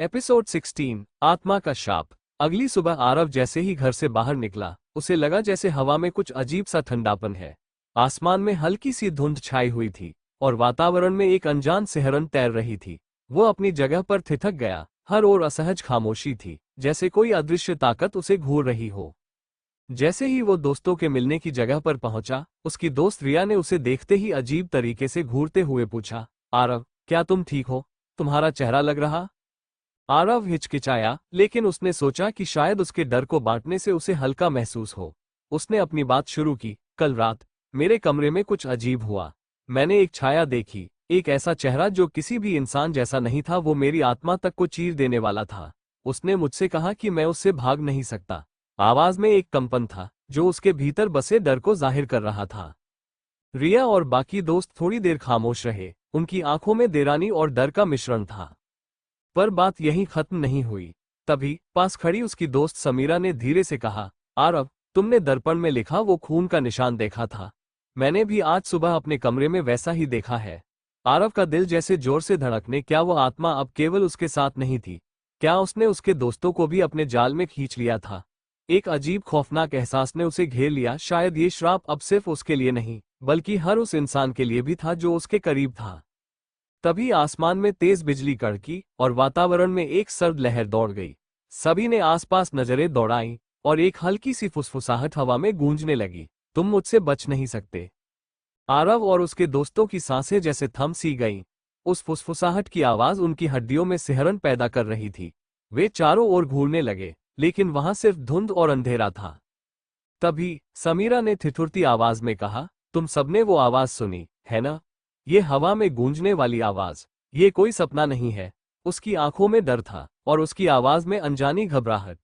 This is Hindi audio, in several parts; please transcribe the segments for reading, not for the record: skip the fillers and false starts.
एपिसोड 16 आत्मा का शाप। अगली सुबह आरव जैसे ही घर से बाहर निकला, उसे लगा जैसे हवा में कुछ अजीब सा ठंडापन है। आसमान में हल्की सी धुंध छाई हुई थी और वातावरण में एक अनजान सिहरन तैर रही थी। वो अपनी जगह पर ठिठक गया। हर ओर असहज खामोशी थी, जैसे कोई अदृश्य ताकत उसे घूर रही हो। जैसे ही वो दोस्तों के मिलने की जगह पर पहुंचा, उसकी दोस्त रिया ने उसे देखते ही अजीब तरीके से घूरते हुए पूछा, आरव, क्या तुम ठीक हो? तुम्हारा चेहरा लग रहा। आरव हिचकिचाया, लेकिन उसने सोचा कि शायद उसके डर को बांटने से उसे हल्का महसूस हो। उसने अपनी बात शुरू की, कल रात मेरे कमरे में कुछ अजीब हुआ। मैंने एक छाया देखी, एक ऐसा चेहरा जो किसी भी इंसान जैसा नहीं था। वो मेरी आत्मा तक को चीर देने वाला था। उसने मुझसे कहा कि मैं उससे भाग नहीं सकता। आवाज में एक कंपन था जो उसके भीतर बसे डर को जाहिर कर रहा था। रिया और बाकी दोस्त थोड़ी देर खामोश रहे। उनकी आंखों में देरानी और डर का मिश्रण था। पर बात यहीं खत्म नहीं हुई। तभी पास खड़ी उसकी दोस्त समीरा ने धीरे से कहा, आरव, तुमने दर्पण में लिखा वो खून का निशान देखा था? मैंने भी आज सुबह अपने कमरे में वैसा ही देखा है। आरव का दिल जैसे जोर से धड़कने, क्या वो आत्मा अब केवल उसके साथ नहीं थी? क्या उसने उसके दोस्तों को भी अपने जाल में खींच लिया था? एक अजीब खौफनाक एहसास ने उसे घेर लिया। शायद ये श्राप अब सिर्फ उसके लिए नहीं, बल्कि हर उस इंसान के लिए भी था जो उसके करीब था। तभी आसमान में तेज बिजली कड़की और वातावरण में एक सर्द लहर दौड़ गई। सभी ने आसपास नजरें दौड़ाईं और एक हल्की सी फुसफुसाहट हवा में गूंजने लगी, तुम मुझसे बच नहीं सकते। आरव और उसके दोस्तों की सांसें जैसे थम सी गईं। उस फुसफुसाहट की आवाज उनकी हड्डियों में सिहरन पैदा कर रही थी। वे चारों ओर घूरने लगे, लेकिन वहां सिर्फ धुंध और अंधेरा था। तभी समीरा ने ठिठुरती आवाज में कहा, तुम सबने वो आवाज सुनी है ना? ये हवा में गूंजने वाली आवाज, ये कोई सपना नहीं है। उसकी आंखों में डर था और उसकी आवाज में अनजानी घबराहट।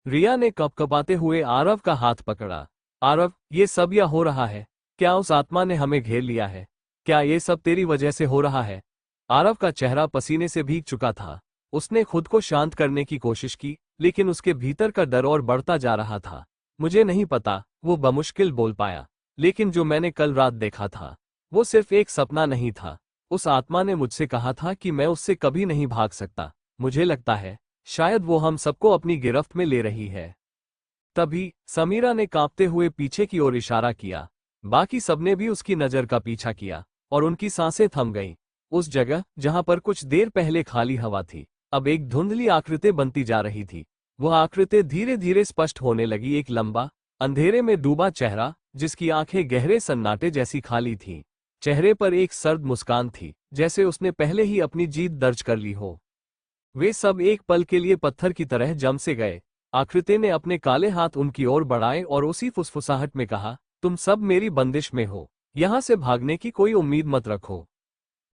रिया ने कपकपाते हुए आरव का हाथ पकड़ा। आरव, ये सब या हो रहा है? क्या उस आत्मा ने हमें घेर लिया है? क्या ये सब तेरी वजह से हो रहा है? आरव का चेहरा पसीने से भीग चुका था। उसने खुद को शांत करने की कोशिश की, लेकिन उसके भीतर का डर और बढ़ता जा रहा था। मुझे नहीं पता, वो बमुश्किल बोल पाया। लेकिन जो मैंने कल रात देखा था, वो सिर्फ एक सपना नहीं था। उस आत्मा ने मुझसे कहा था कि मैं उससे कभी नहीं भाग सकता। मुझे लगता है शायद वो हम सबको अपनी गिरफ्त में ले रही है। तभी समीरा ने कांपते हुए पीछे की ओर इशारा किया। बाकी सबने भी उसकी नजर का पीछा किया और उनकी सांसें थम गईं। उस जगह जहां पर कुछ देर पहले खाली हवा थी, अब एक धुंधली आकृति बनती जा रही थी। वह आकृति धीरे धीरे स्पष्ट होने लगी। एक लंबा, अंधेरे में डूबा चेहरा, जिसकी आंखें गहरे सन्नाटे जैसी खाली थीं। चेहरे पर एक सर्द मुस्कान थी, जैसे उसने पहले ही अपनी जीत दर्ज कर ली हो। वे सब एक पल के लिए पत्थर की तरह जम से गए। आकृति ने अपने काले हाथ उनकी ओर बढ़ाए और उसी फुसफुसाहट में कहा, तुम सब मेरी बंदिश में हो। यहां से भागने की कोई उम्मीद मत रखो।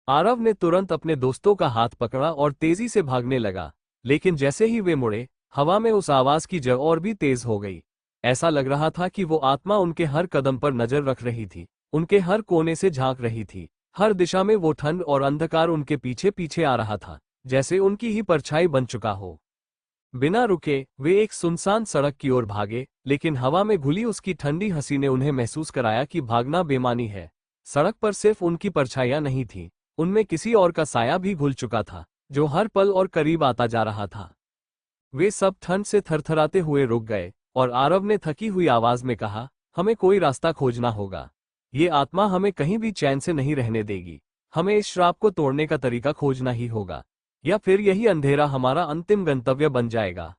आरव ने तुरंत अपने दोस्तों का हाथ पकड़ा और तेजी से भागने लगा। लेकिन जैसे ही वे मुड़े, हवा में उस आवाज की जड़ और भी तेज हो गई। ऐसा लग रहा था कि वो आत्मा उनके हर कदम पर नजर रख रही थी, उनके हर कोने से झांक रही थी। हर दिशा में वो ठंड और अंधकार उनके पीछे पीछे आ रहा था, जैसे उनकी ही परछाई बन चुका हो। बिना रुके वे एक सुनसान सड़क की ओर भागे, लेकिन हवा में घुली उसकी ठंडी हंसी ने उन्हें महसूस कराया कि भागना बेमानी है। सड़क पर सिर्फ उनकी परछाइयां नहीं थीं, उनमें किसी और का साया भी घुल चुका था, जो हर पल और करीब आता जा रहा था। वे सब ठंड से थरथराते हुए रुक गए और आरव ने थकी हुई आवाज में कहा, हमें कोई रास्ता खोजना होगा। ये आत्मा हमें कहीं भी चैन से नहीं रहने देगी। हमें इस श्राप को तोड़ने का तरीका खोजना ही होगा, या फिर यही अंधेरा हमारा अंतिम गंतव्य बन जाएगा।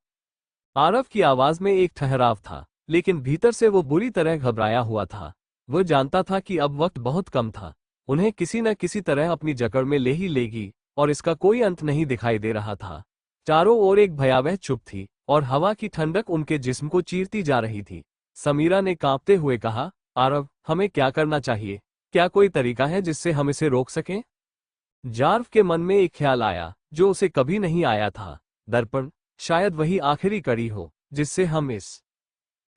आरव की आवाज में एक ठहराव था, लेकिन भीतर से वो बुरी तरह घबराया हुआ था। वो जानता था कि अब वक्त बहुत कम था। उन्हें किसी न किसी तरह अपनी जकड़ में ले ही लेगी, और इसका कोई अंत नहीं दिखाई दे रहा था। चारों ओर एक भयावह चुप थी और हवा की ठंडक उनके जिस्म को चीरती जा रही थी। समीरा ने कांपते हुए कहा, आरव, हमें क्या करना चाहिए? क्या कोई तरीका है जिससे हम इसे रोक सकें? जार्व के मन में एक ख्याल आया जो उसे कभी नहीं आया था। दर्पण, शायद वही आखिरी कड़ी हो जिससे हम इस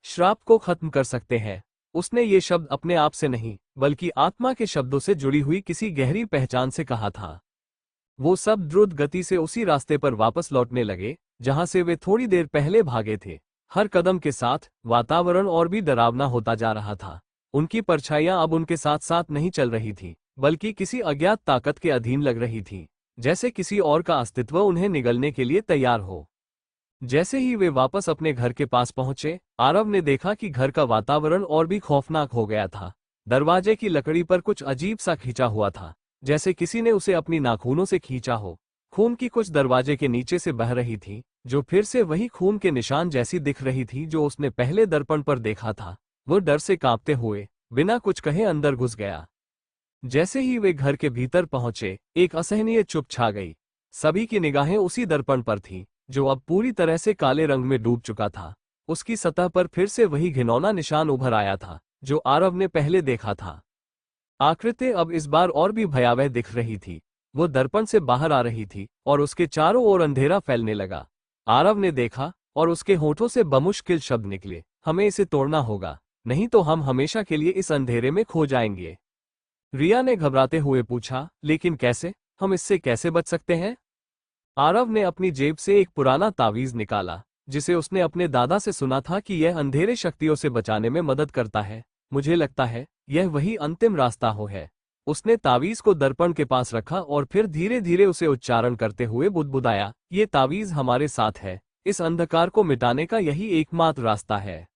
श्राप को खत्म कर सकते हैं। उसने ये शब्द अपने आप से नहीं, बल्कि आत्मा के शब्दों से जुड़ी हुई किसी गहरी पहचान से कहा था। वो सब द्रुत गति से उसी रास्ते पर वापस लौटने लगे जहां से वे थोड़ी देर पहले भागे थे। हर कदम के साथ वातावरण और भी डरावना होता जा रहा था। उनकी परछाइयां अब उनके साथ साथ नहीं चल रही थी, बल्कि किसी अज्ञात ताकत के अधीन लग रही थी। जैसे किसी और का अस्तित्व उन्हें निगलने के लिए तैयार हो। जैसे ही वे वापस अपने घर के पास पहुंचे, आरव ने देखा कि घर का वातावरण और भी खौफनाक हो गया था। दरवाजे की लकड़ी पर कुछ अजीब सा खींचा हुआ था, जैसे किसी ने उसे अपनी नाखूनों से खींचा हो। खून की कुछ दरवाजे के नीचे से बह रही थी, जो फिर से वही खून के निशान जैसी दिख रही थी जो उसने पहले दर्पण पर देखा था। वो डर से कांपते हुए बिना कुछ कहे अंदर घुस गया। जैसे ही वे घर के भीतर पहुंचे, एक असहनीय चुप छा गई। सभी की निगाहें उसी दर्पण पर थीं, जो अब पूरी तरह से काले रंग में डूब चुका था। उसकी सतह पर फिर से वही घिनौना निशान उभर आया था, जो आरव ने पहले देखा था। आकृति अब इस बार और भी भयावह दिख रही थी। वो दर्पण से बाहर आ रही थी और उसके चारों ओर अंधेरा फैलने लगा। आरव ने देखा और उसके होठों से बमुश्किल शब्द निकले, हमें इसे तोड़ना होगा, नहीं तो हम हमेशा के लिए इस अंधेरे में खो जाएंगे। रिया ने घबराते हुए पूछा, लेकिन कैसे? हम इससे कैसे बच सकते हैं? आरव ने अपनी जेब से एक पुराना तावीज निकाला, जिसे उसने अपने दादा से सुना था कि यह अंधेरे शक्तियों से बचाने में मदद करता है। मुझे लगता है यह वही अंतिम रास्ता हो है। उसने तावीज को दर्पण के पास रखा और फिर धीरे धीरे उसे उच्चारण करते हुए बुदबुदाया, ये तावीज हमारे साथ है, इस अंधकार को मिटाने का यही एकमात्र रास्ता है।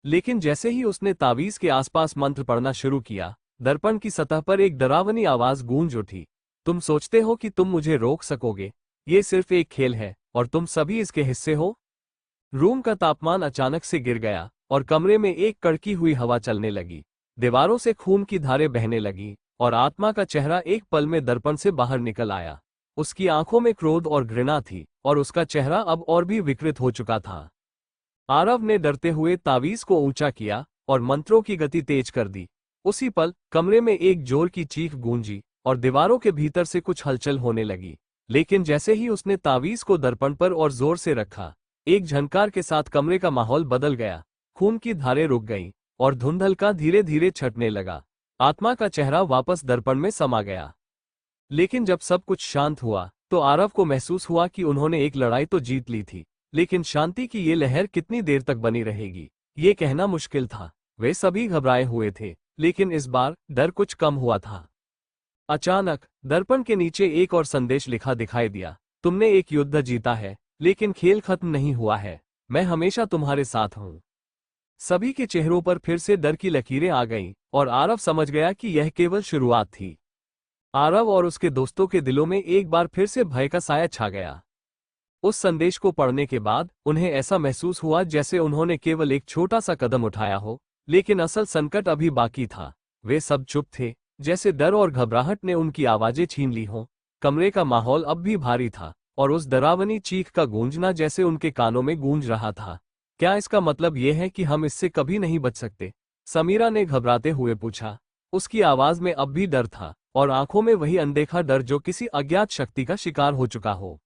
लेकिन जैसे ही उसने तावीज के आसपास मंत्र पढ़ना शुरू किया, दर्पण की सतह पर एक डरावनी आवाज गूंज उठी, तुम सोचते हो कि तुम मुझे रोक सकोगे? ये सिर्फ एक खेल है और तुम सभी इसके हिस्से हो। रूम का तापमान अचानक से गिर गया और कमरे में एक कड़की हुई हवा चलने लगी। दीवारों से खून की धारें बहने लगी और आत्मा का चेहरा एक पल में दर्पण से बाहर निकल आया। उसकी आंखों में क्रोध और घृणा थी और उसका चेहरा अब और भी विकृत हो चुका था। आरव ने डरते हुए तावीज को ऊंचा किया और मंत्रों की गति तेज कर दी। उसी पल कमरे में एक जोर की चीख गूंजी और दीवारों के भीतर से कुछ हलचल होने लगी। लेकिन जैसे ही उसने तावीज को दर्पण पर और जोर से रखा, एक झनकार के साथ कमरे का माहौल बदल गया। खून की धारें रुक गईं और धुंधलका धीरे धीरे छटने लगा। आत्मा का चेहरा वापस दर्पण में समा गया। लेकिन जब सब कुछ शांत हुआ, तो आरव को महसूस हुआ कि उन्होंने एक लड़ाई तो जीत ली थी, लेकिन शांति की ये लहर कितनी देर तक बनी रहेगी, ये कहना मुश्किल था। वे सभी घबराए हुए थे, लेकिन इस बार डर कुछ कम हुआ था। अचानक दर्पण के नीचे एक और संदेश लिखा दिखाई दिया, तुमने एक युद्ध जीता है, लेकिन खेल खत्म नहीं हुआ है। मैं हमेशा तुम्हारे साथ हूं। सभी के चेहरों पर फिर से डर की लकीरें आ गईं और आरव समझ गया कि यह केवल शुरुआत थी। आरव और उसके दोस्तों के दिलों में एक बार फिर से भय का साया छा गया। उस संदेश को पढ़ने के बाद उन्हें ऐसा महसूस हुआ जैसे उन्होंने केवल एक छोटा सा कदम उठाया हो, लेकिन असल संकट अभी बाकी था। वे सब चुप थे, जैसे डर और घबराहट ने उनकी आवाजें छीन ली हों। कमरे का माहौल अब भी भारी था और उस डरावनी चीख का गूंजना जैसे उनके कानों में गूंज रहा था। क्या इसका मतलब यह है कि हम इससे कभी नहीं बच सकते? समीरा ने घबराते हुए पूछा। उसकी आवाज में अब भी डर था और आंखों में वही अनदेखा डर जो किसी अज्ञात शक्ति का शिकार हो चुका हो।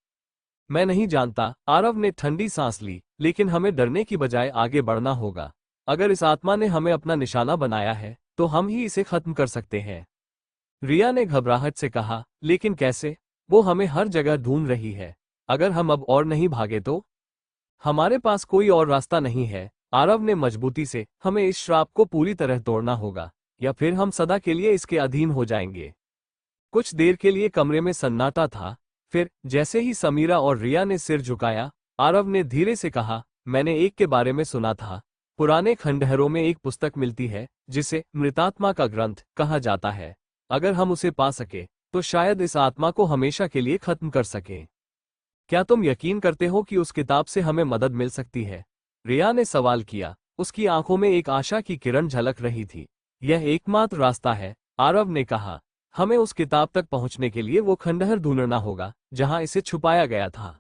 मैं नहीं जानता, आरव ने ठंडी सांस ली, लेकिन हमें डरने की बजाय आगे बढ़ना होगा। अगर इस आत्मा ने हमें अपना निशाना बनाया है, तो हम ही इसे खत्म कर सकते हैं। रिया ने घबराहट से कहा, लेकिन कैसे? वो हमें हर जगह ढूंढ रही है। अगर हम अब और नहीं भागे तो? हमारे पास कोई और रास्ता नहीं है, आरव ने मजबूती से। हमें इस श्राप को पूरी तरह तोड़ना होगा, या फिर हम सदा के लिए इसके अधीन हो जाएंगे। कुछ देर के लिए कमरे में सन्नाटा था। फिर जैसे ही समीरा और रिया ने सिर झुकाया, आरव ने धीरे से कहा, मैंने एक के बारे में सुना था। पुराने खंडहरों में एक पुस्तक मिलती है जिसे मृतात्मा का ग्रंथ कहा जाता है। अगर हम उसे पा सके तो शायद इस आत्मा को हमेशा के लिए खत्म कर सके। क्या तुम यकीन करते हो कि उस किताब से हमें मदद मिल सकती है? रिया ने सवाल किया। उसकी आंखों में एक आशा की किरण झलक रही थी। यह एकमात्र रास्ता है, आरव ने कहा। हमें उस किताब तक पहुंचने के लिए वो खंडहर ढूंढना होगा जहां इसे छुपाया गया था।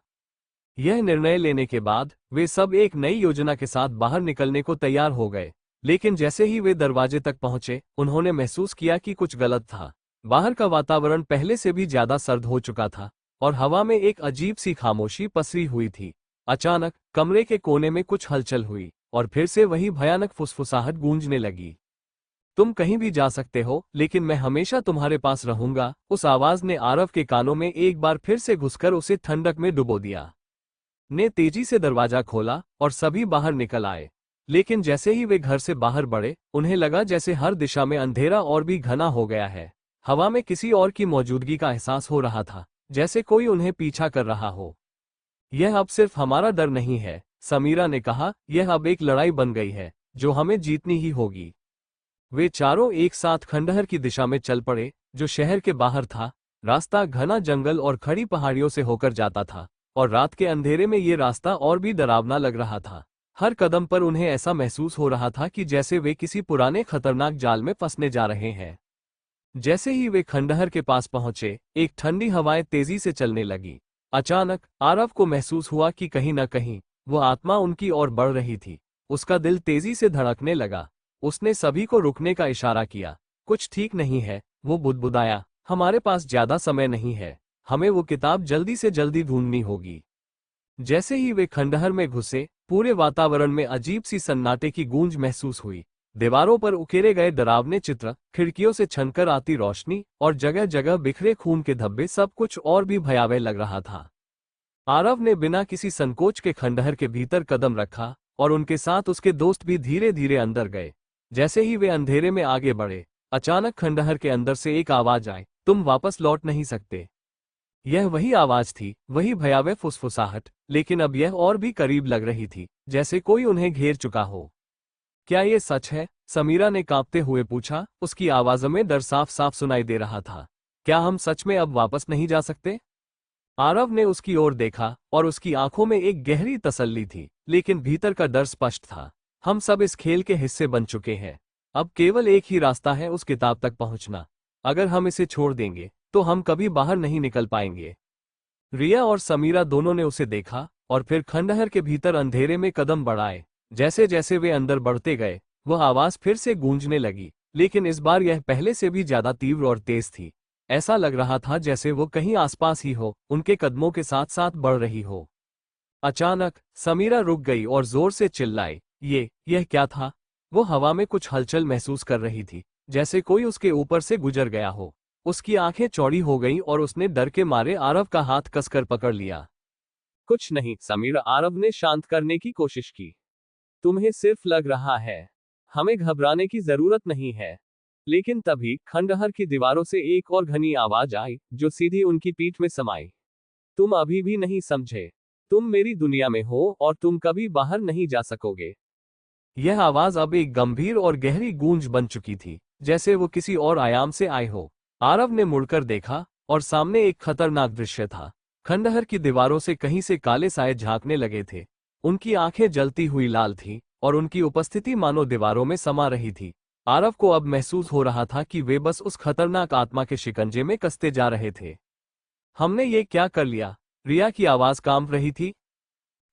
यह निर्णय लेने के बाद वे सब एक नई योजना के साथ बाहर निकलने को तैयार हो गए। लेकिन जैसे ही वे दरवाजे तक पहुंचे, उन्होंने महसूस किया कि कुछ गलत था। बाहर का वातावरण पहले से भी ज्यादा सर्द हो चुका था और हवा में एक अजीब सी खामोशी पसरी हुई थी। अचानक कमरे के कोने में कुछ हलचल हुई और फिर से वही भयानक फुसफुसाहट गूंजने लगी। तुम कहीं भी जा सकते हो, लेकिन मैं हमेशा तुम्हारे पास रहूंगा। उस आवाज ने आरव के कानों में एक बार फिर से घुसकर उसे ठंडक में डुबो दिया। ने तेजी से दरवाजा खोला और सभी बाहर निकल आए। लेकिन जैसे ही वे घर से बाहर बढ़े, उन्हें लगा जैसे हर दिशा में अंधेरा और भी घना हो गया है। हवा में किसी और की मौजूदगी का एहसास हो रहा था, जैसे कोई उन्हें पीछा कर रहा हो। यह अब सिर्फ हमारा डर नहीं है, समीरा ने कहा, यह अब एक लड़ाई बन गई है जो हमें जीतनी ही होगी। वे चारों एक साथ खंडहर की दिशा में चल पड़े, जो शहर के बाहर था। रास्ता घना जंगल और खड़ी पहाड़ियों से होकर जाता था, और रात के अंधेरे में ये रास्ता और भी डरावना लग रहा था। हर कदम पर उन्हें ऐसा महसूस हो रहा था कि जैसे वे किसी पुराने खतरनाक जाल में फंसने जा रहे हैं। जैसे ही वे खंडहर के पास पहुंचे, एक ठंडी हवाएं तेजी से चलने लगी। अचानक आरव को महसूस हुआ कि कहीं न कहीं वो आत्मा उनकी ओर बढ़ रही थी। उसका दिल तेजी से धड़कने लगा। उसने सभी को रुकने का इशारा किया। कुछ ठीक नहीं है, वो बुदबुदाया, हमारे पास ज्यादा समय नहीं है, हमें वो किताब जल्दी से जल्दी ढूंढनी होगी। जैसे ही वे खंडहर में घुसे, पूरे वातावरण में अजीब सी सन्नाटे की गूंज महसूस हुई। दीवारों पर उकेरे गए डरावने चित्र, खिड़कियों से छनकर आती रोशनी और जगह जगह बिखरे खून के धब्बे, सब कुछ और भी भयावह लग रहा था। आरव ने बिना किसी संकोच के खंडहर के भीतर कदम रखा, और उनके साथ उसके दोस्त भी धीरे धीरे अंदर गए। जैसे ही वे अंधेरे में आगे बढ़े, अचानक खंडहर के अंदर से एक आवाज आई, तुम वापस लौट नहीं सकते। यह वही आवाज थी, वही भयावह फुसफुसाहट, लेकिन अब यह और भी करीब लग रही थी, जैसे कोई उन्हें घेर चुका हो। क्या ये सच है? समीरा ने कांपते हुए पूछा। उसकी आवाज़ में डर साफ साफ सुनाई दे रहा था। क्या हम सच में अब वापस नहीं जा सकते? आरव ने उसकी ओर देखा, और उसकी आंखों में एक गहरी तसल्ली थी, लेकिन भीतर का डर स्पष्ट था। हम सब इस खेल के हिस्से बन चुके हैं। अब केवल एक ही रास्ता है, उस किताब तक पहुंचना। अगर हम इसे छोड़ देंगे तो हम कभी बाहर नहीं निकल पाएंगे। रिया और समीरा दोनों ने उसे देखा, और फिर खंडहर के भीतर अंधेरे में कदम बढ़ाए। जैसे जैसे वे अंदर बढ़ते गए, वह आवाज फिर से गूंजने लगी, लेकिन इस बार यह पहले से भी ज्यादा तीव्र और तेज थी। ऐसा लग रहा था जैसे वो कहीं आसपास ही हो, उनके कदमों के साथ साथ बढ़ रही हो। अचानक समीरा रुक गई और जोर से चिल्लाई, यह क्या था? वो हवा में कुछ हलचल महसूस कर रही थी, जैसे कोई उसके ऊपर से गुजर गया हो। उसकी आंखें चौड़ी हो गईं और उसने डर के मारे आरव का हाथ कसकर पकड़ लिया। कुछ नहीं, समीरा, आरव ने शांत करने की कोशिश की। तुम्हें सिर्फ लग रहा है, हमें घबराने की जरूरत नहीं है। लेकिन तभी खंडहर की दीवारों से एक और घनी आवाज आई, जो सीधी उनकी पीठ में समाई। तुम अभी भी नहीं समझे। तुम मेरी दुनिया में हो और तुम कभी बाहर नहीं जा सकोगे। यह आवाज अब एक गंभीर और गहरी गूंज बन चुकी थी, जैसे वो किसी और आयाम से आए हो। आरव ने मुड़कर देखा, और सामने एक खतरनाक दृश्य था। खंडहर की दीवारों से कहीं से काले साए झांकने लगे थे। उनकी आंखें जलती हुई लाल थीं, और उनकी उपस्थिति मानो दीवारों में समा रही थी। आरव को अब महसूस हो रहा था कि वे बस उस खतरनाक आत्मा के शिकंजे में कसते जा रहे थे। हमने ये क्या कर लिया? रिया की आवाज कांप रही थी।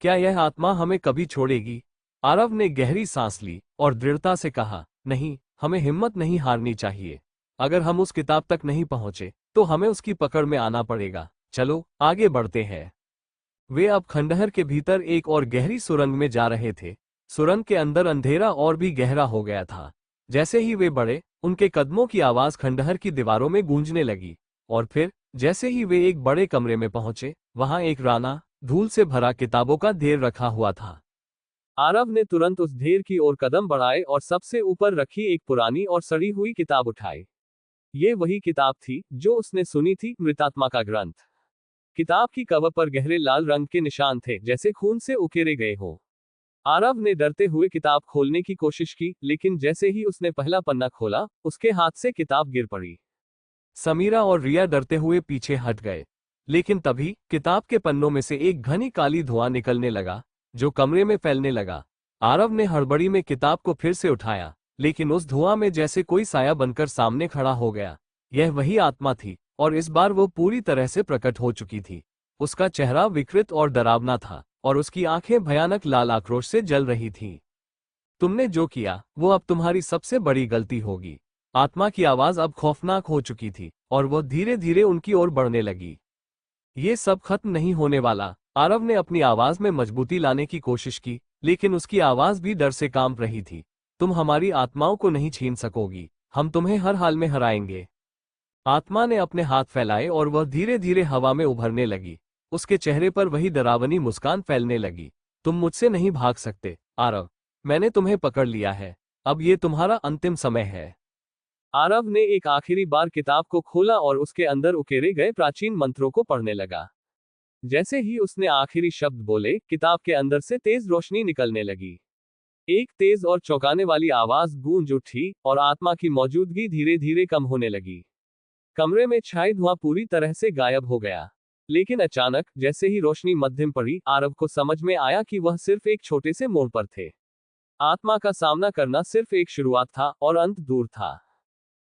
क्या यह आत्मा हमें कभी छोड़ेगी? आरव ने गहरी सांस ली और दृढ़ता से कहा, नहीं, हमें हिम्मत नहीं हारनी चाहिए। अगर हम उस किताब तक नहीं पहुंचे तो हमें उसकी पकड़ में आना पड़ेगा। चलो आगे बढ़ते हैं। वे अब खंडहर के भीतर एक और गहरी सुरंग में जा रहे थे। सुरंग के अंदर अंधेरा और भी गहरा हो गया था। जैसे ही वे बढ़े, उनके कदमों की आवाज खंडहर की दीवारों में गूंजने लगी। और फिर जैसे ही वे एक बड़े कमरे में पहुंचे, वहां एक राना धूल से भरा किताबों का ढेर रखा हुआ था। आरव ने तुरंत उस ढेर की ओर कदम बढ़ाए और सबसे ऊपर रखी एक पुरानी और सड़ी हुई किताब उठाई। ये वही किताब थी जो उसने सुनी थी, मृतात्मा का ग्रंथ। किताब की कवर पर गहरे लाल रंग के निशान थे, जैसे खून से उकेरे गए हो। आरव ने डरते हुए किताब खोलने की कोशिश की, लेकिन जैसे ही उसने पहला पन्ना खोला, उसके हाथ से किताब गिर पड़ी। समीरा और रिया डरते हुए पीछे हट गए। लेकिन तभी किताब के पन्नों में से एक घनी काली धुआं निकलने लगा, जो कमरे में फैलने लगा। आरव ने हड़बड़ी में किताब को फिर से उठाया, लेकिन उस धुआं में जैसे कोई साया बनकर सामने खड़ा हो गया। यह वही आत्मा थी, और इस बार वो पूरी तरह से प्रकट हो चुकी थी। उसका चेहरा विकृत और डरावना था, और उसकी आंखें भयानक लाल आक्रोश से जल रही थीं। तुमने जो किया वो अब तुम्हारी सबसे बड़ी गलती होगी। आत्मा की आवाज अब खौफनाक हो चुकी थी, और वह धीरे धीरे उनकी ओर बढ़ने लगी। ये सब खत्म नहीं होने वाला। आरव ने अपनी आवाज में मजबूती लाने की कोशिश की, लेकिन उसकी आवाज भी डर से कांप रही थी। तुम हमारी आत्माओं को नहीं छीन सकोगी, हम तुम्हें हर हाल में हराएंगे। आत्मा ने अपने हाथ फैलाए और वह धीरे धीरे हवा में उभरने लगी। उसके चेहरे पर वही डरावनी मुस्कान फैलने लगी। तुम मुझसे नहीं भाग सकते, आरव। मैंने तुम्हें पकड़ लिया है। अब ये तुम्हारा अंतिम समय है। आरव ने एक आखिरी बार किताब को खोला और उसके अंदर उकेरे गए प्राचीन मंत्रों को पढ़ने लगा। जैसे ही उसने आखिरी शब्द बोले, किताब के अंदर से तेज रोशनी निकलने लगी। एक तेज और चौंकाने वाली आवाज गूंज उठी, और आत्मा की मौजूदगी धीरे धीरे कम होने लगी। कमरे में छाई धुआं पूरी तरह से गायब हो गया। लेकिन अचानक, जैसे ही रोशनी मध्यम पड़ी, आरव को समझ में आया कि वह सिर्फ एक छोटे से मोड़ पर थे। आत्मा का सामना करना सिर्फ एक शुरुआत था, और अंत दूर था।